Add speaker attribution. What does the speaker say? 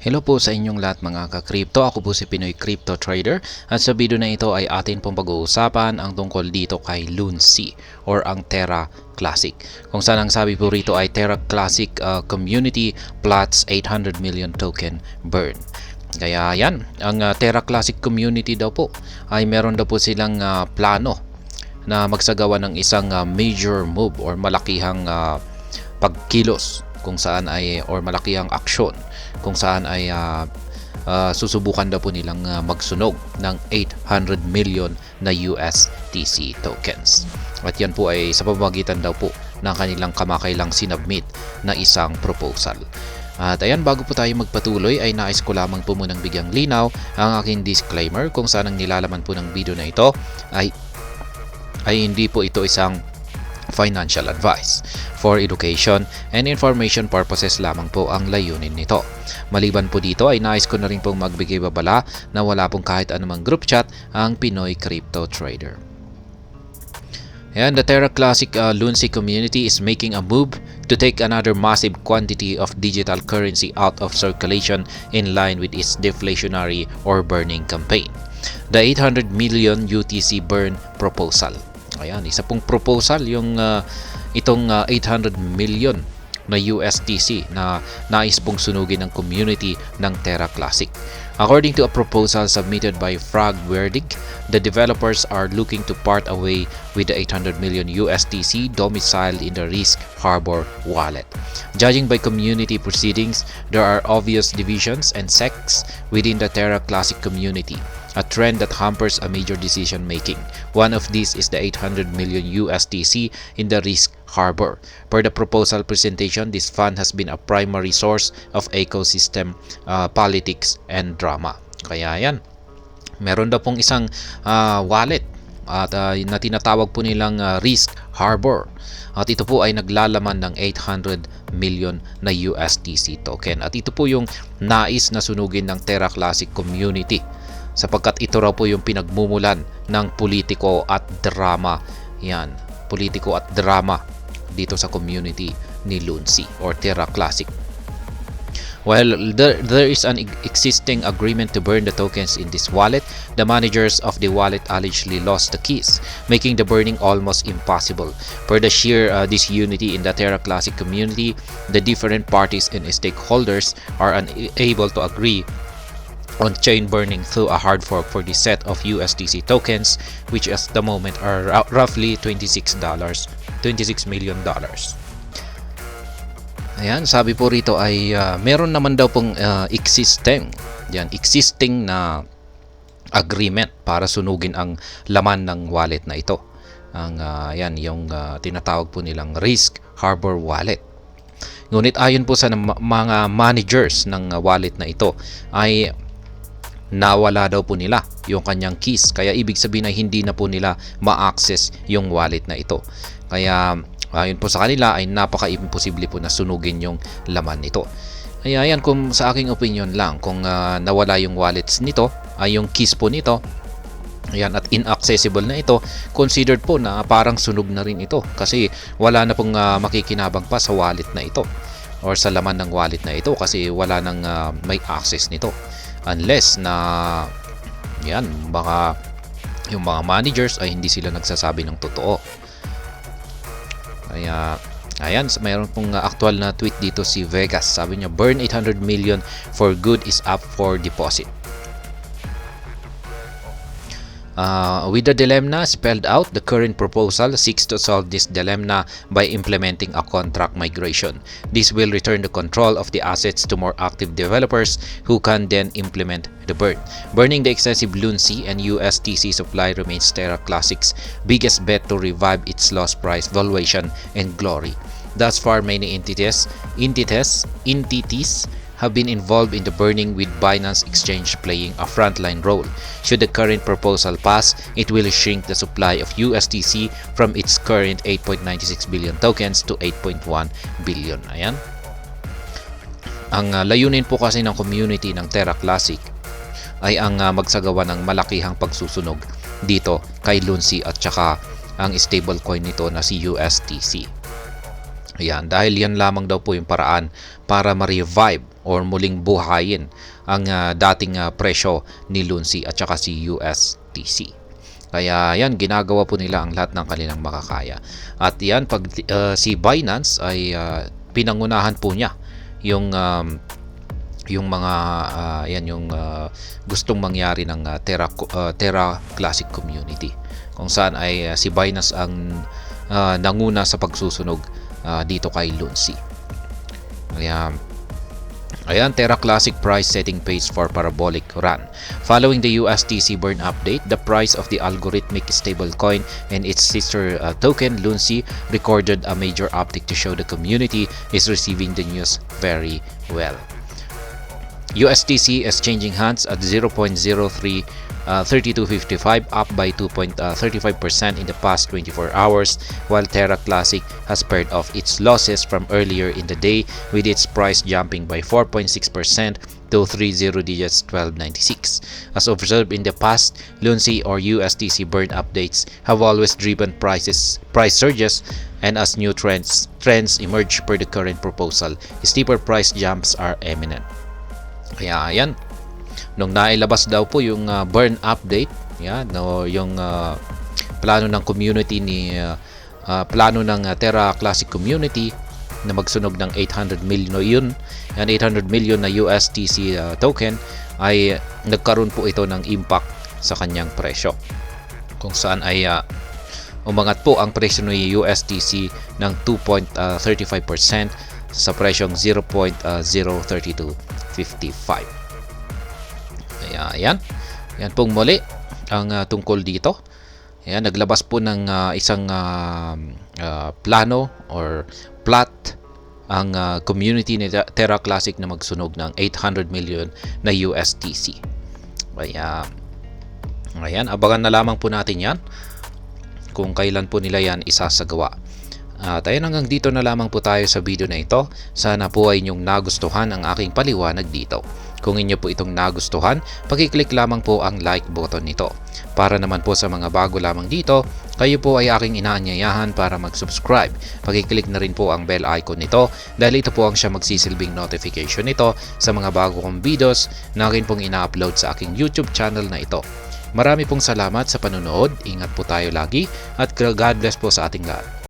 Speaker 1: Hello po sa inyong lahat mga ka-crypto. Ako po si Pinoy Crypto Trader at sa video na ito ay atin pong pag-uusapan ang tungkol dito kay Lunsi or ang Terra Classic. Kung saan ang sabi po rito ay Terra Classic community plots 800 million token burn. Kaya yan, ang Terra Classic community daw po ay meron daw po silang plano na magsagawa ng isang major move or malakihang pagkilos kung saan ay or malakihang aksyon kung saan ay susubukan daw po nilang magsunog ng 800 million na USDC tokens. At yan po ay sa pamamagitan daw po ng kanilang kamakailang sinubmit na isang proposal. At ayan, bago po tayo magpatuloy ay nais ko lamang po munang bigyang linaw ang aking disclaimer kung saan ang nilalaman po ng video na ito ay hindi po ito isang financial advice. For education and information purposes lamang po ang layunin nito. Maliban po dito ay nais ko na rin pong magbigay babala na wala pong kahit anumang group chat ang Pinoy Crypto Trader. And the Terra Classic Lunsi community is making a move to take another massive quantity of digital currency out of circulation in line with its deflationary or burning campaign. The 800 million UTC burn proposal. Ayan, isa pong proposal yung itong 800 million na USDC na nais pong sunugin ng community ng Terra Classic. According to a proposal submitted by Frag Verdig, the developers are looking to part away with the 800 million USDC domiciled in the Risk Harbor wallet. Judging by community proceedings, there are obvious divisions and sects within the Terra Classic community, a trend that hampers a major decision making. One of these is the 800 million USDC in the Risk Harbor. Per the proposal presentation, this fund has been a primary source of ecosystem politics and drama. Kaya yan, meron daw pong isang wallet at na tinatawag po nilang Risk Harbor. At ito po ay naglalaman ng 800 million na USDC token. At ito po yung nais na sunugin ng Terra Classic community, sapagkat ito raw po yung pinagmumulan ng politiko at drama. Yan, politiko at drama dito sa community ni Lunsi or Terra Classic. While there is an existing agreement to burn the tokens in this wallet, the managers of the wallet allegedly lost the keys, making the burning almost impossible. Per the sheer disunity in the Terra Classic community, the different parties and stakeholders are unable to agree on chain burning through a hard fork for the set of USDC tokens, which at the moment are roughly $26 million. Ayan, sabi po rito ay meron naman daw pong existing na agreement para sunugin ang laman ng wallet na ito. Ang yan yung tinatawag po nilang Risk Harbor wallet. Ngunit ayon po sa mga managers ng wallet na ito ay nawala daw po nila yung kanyang keys, kaya ibig sabihin ay hindi na po nila ma-access yung wallet na ito. Kaya ayon po sa kanila ay napaka-imposible po na sunugin yung laman nito. Kaya yan, kung sa aking opinion lang, kung nawala yung wallets nito, ay yung keys po nito, ayan, at inaccessible na ito, considered po na parang sunog na rin ito kasi wala na pong makikinabang pa sa wallet na ito or sa laman ng wallet na ito kasi wala nang may access nito. Unless na yan, baka yung mga managers ay hindi sila nagsasabi ng totoo. Kaya ayan, mayroon pong actual na tweet dito si Vegas. Sabi niya, burn 800 million for good is up for deposit. With the dilemma spelled out, the current proposal seeks to solve this dilemma by implementing a contract migration. This will return the control of the assets to more active developers who can then implement the burn. Burning the excessive Lunsi and USDC supply remains Terra Classic's biggest bet to revive its lost price valuation and glory. Thus far, many entities have been involved in the burning, with Binance Exchange playing a frontline role. Should the current proposal pass, it will shrink the supply of USDC from its current 8.96 billion tokens to 8.1 billion. Ayan. Ang layunin po kasi ng community ng Terra Classic ay ang magsagawa ng malakihang pagsusunog dito kay Lunsi at saka ang stablecoin nito na si USDC. Ayan, dahil yan lamang daw po yung paraan para ma-revive or muling buhayin ang dating presyo ni Lunsi at saka si USDC. Kaya yan, ginagawa po nila ang lahat ng kanilang makakaya. At yan, pag si Binance ay pinangunahan po niya yung mga gustong mangyari ng Terra Classic community, kung saan ay si Binance ang nanguna sa pagsusunog dito kay Lunsi. Kaya ayan, Terra Classic price setting page for parabolic run. Following the USDC burn update, the price of the algorithmic stablecoin and its sister token Lunsi recorded a major uptick to show the community is receiving the news very well. USDC is changing hands at 0.033255, up by 2.35% in the past 24 hours, while Terra Classic has pared off its losses from earlier in the day, with its price jumping by 4.6% to 30 digits 1296. As observed in the past, Lunsi or USDC burn updates have always driven price surges, and as new trends emerge per the current proposal, steeper price jumps are imminent. Kaya ayan, nung nailabas daw po yung burn update, yan, no, yung plano ng community plano ng Terra Classic community na magsunog ng 800 million yun, yan 800 million na USDC token, ay nagkaroon po ito ng impact sa kanyang presyo, kung saan ay umangat po ang presyo ng USDC ng 2.35% sa presyong 0.03255. Kaya yan pong muli ang tungkol dito. Ayan, naglabas po ng isang plano or plot ang community ni Terra Classic na magsunog ng 800 million na USDC. Kaya ayan, abangan na lamang po natin yan kung kailan po nila yan isasagawa. At ayun, hanggang dito na lamang po tayo sa video na ito. Sana po ay inyong nagustuhan ang aking paliwanag dito. Kung inyo po itong nagustuhan, pakiclick lamang po ang like button nito. Para naman po sa mga bago lamang dito, kayo po ay aking inaanyayahan para mag-subscribe. Pakiclick na rin po ang bell icon nito dahil ito po ang siya magsisilbing notification nito sa mga bago kong videos na akin pong ina-upload sa aking YouTube channel na ito. Marami pong salamat sa panonood. Ingat po tayo lagi at God bless po sa ating lahat.